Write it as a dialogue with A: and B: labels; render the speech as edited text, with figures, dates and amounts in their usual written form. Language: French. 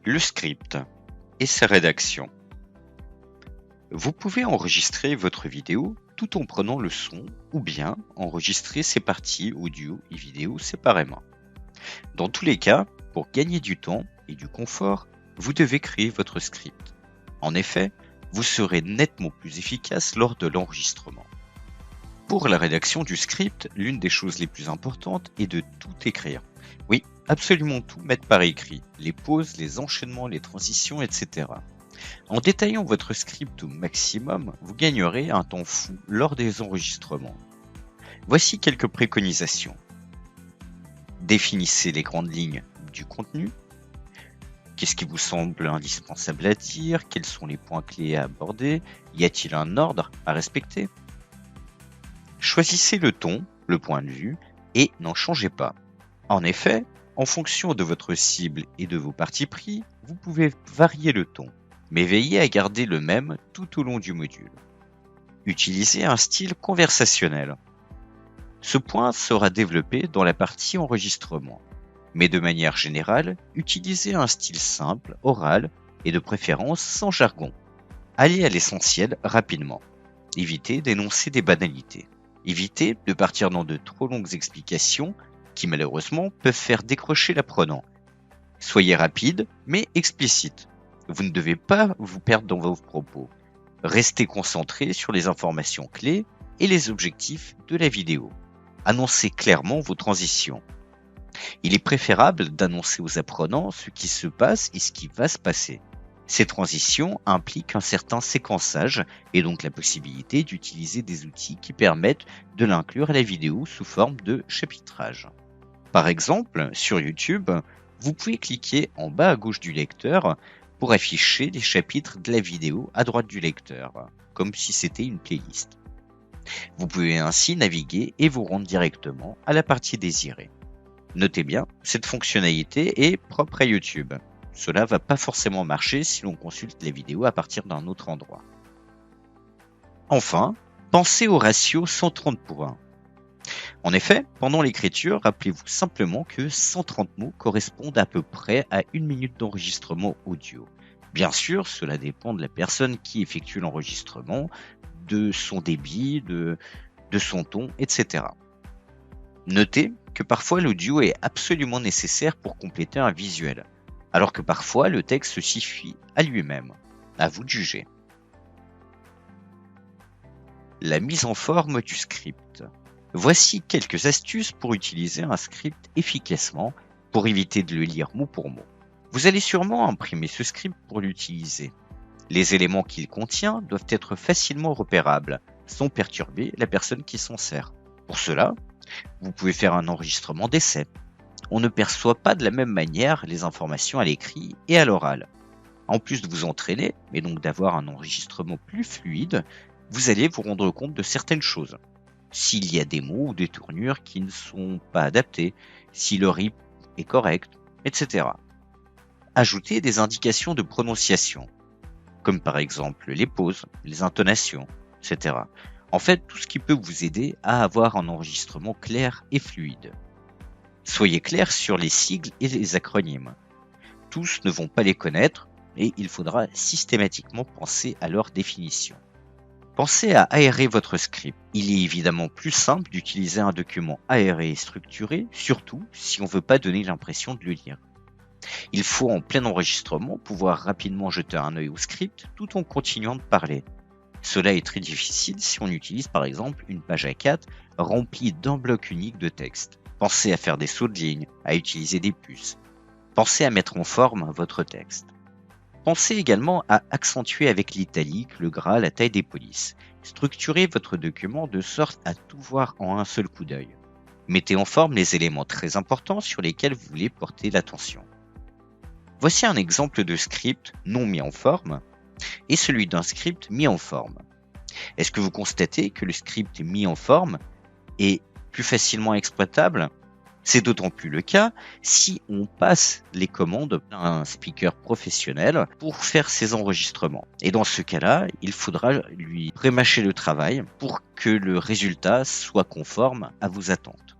A: Le script et sa rédaction. Vous pouvez enregistrer votre vidéo tout en prenant le son ou bien enregistrer ses parties audio et vidéo séparément. Dans tous les cas, pour gagner du temps et du confort, vous devez créer votre script. En effet, vous serez nettement plus efficace lors de l'enregistrement. Pour la rédaction du script, l'une des choses les plus importantes est de tout écrire. Oui, absolument tout mettre par écrit, les pauses, les enchaînements, les transitions, etc. En détaillant votre script au maximum, vous gagnerez un temps fou lors des enregistrements. Voici quelques préconisations. Définissez les grandes lignes du contenu. Qu'est-ce qui vous semble indispensable à dire? Quels sont les points clés à aborder? Y a-t-il un ordre à respecter? Choisissez le ton, le point de vue, et n'en changez pas. En effet, en fonction de votre cible et de vos partis pris, vous pouvez varier le ton, mais veillez à garder le même tout au long du module. Utilisez un style conversationnel. Ce point sera développé dans la partie enregistrement, mais de manière générale, utilisez un style simple, oral et de préférence sans jargon. Allez à l'essentiel rapidement. Évitez d'énoncer des banalités. Évitez de partir dans de trop longues explications qui malheureusement peuvent faire décrocher l'apprenant. Soyez rapide mais explicite. Vous ne devez pas vous perdre dans vos propos. Restez concentré sur les informations clés et les objectifs de la vidéo. Annoncez clairement vos transitions. Il est préférable d'annoncer aux apprenants ce qui se passe et ce qui va se passer. Ces transitions impliquent un certain séquençage et donc la possibilité d'utiliser des outils qui permettent de l'inclure à la vidéo sous forme de chapitrage. Par exemple, sur YouTube, vous pouvez cliquer en bas à gauche du lecteur pour afficher les chapitres de la vidéo à droite du lecteur, comme si c'était une playlist. Vous pouvez ainsi naviguer et vous rendre directement à la partie désirée. Notez bien, cette fonctionnalité est propre à YouTube. Cela ne va pas forcément marcher si l'on consulte les vidéos à partir d'un autre endroit. Enfin, pensez au ratio 130:1. En effet, pendant l'écriture, rappelez-vous simplement que 130 mots correspondent à peu près à 1 minute d'enregistrement audio. Bien sûr, cela dépend de la personne qui effectue l'enregistrement, de son débit, de son ton, etc. Notez que parfois l'audio est absolument nécessaire pour compléter un visuel, alors que parfois le texte suffit à lui-même. À vous de juger. La mise en forme du script. Voici quelques astuces pour utiliser un script efficacement pour éviter de le lire mot pour mot. Vous allez sûrement imprimer ce script pour l'utiliser. Les éléments qu'il contient doivent être facilement repérables, sans perturber la personne qui s'en sert. Pour cela, vous pouvez faire un enregistrement d'essai. On ne perçoit pas de la même manière les informations à l'écrit et à l'oral. En plus de vous entraîner, et donc d'avoir un enregistrement plus fluide, vous allez vous rendre compte de certaines choses. S'il y a des mots ou des tournures qui ne sont pas adaptés, si le rythme est correct, etc. Ajoutez des indications de prononciation, comme par exemple les pauses, les intonations, etc. En fait, tout ce qui peut vous aider à avoir un enregistrement clair et fluide. Soyez clair sur les sigles et les acronymes. Tous ne vont pas les connaître et il faudra systématiquement penser à leur définition. Pensez à aérer votre script. Il est évidemment plus simple d'utiliser un document aéré et structuré, surtout si on ne veut pas donner l'impression de le lire. Il faut en plein enregistrement pouvoir rapidement jeter un œil au script tout en continuant de parler. Cela est très difficile si on utilise par exemple une page A4 remplie d'un bloc unique de texte. Pensez à faire des sauts de ligne, à utiliser des puces. Pensez à mettre en forme votre texte. Pensez également à accentuer avec l'italique, le gras, la taille des polices. Structurez votre document de sorte à tout voir en un seul coup d'œil. Mettez en forme les éléments très importants sur lesquels vous voulez porter l'attention. Voici un exemple de script non mis en forme et celui d'un script mis en forme. Est-ce que vous constatez que le script mis en forme est plus facilement exploitable? C'est d'autant plus le cas si on passe les commandes à un speaker professionnel pour faire ses enregistrements. Et dans ce cas-là, il faudra lui prémâcher le travail pour que le résultat soit conforme à vos attentes.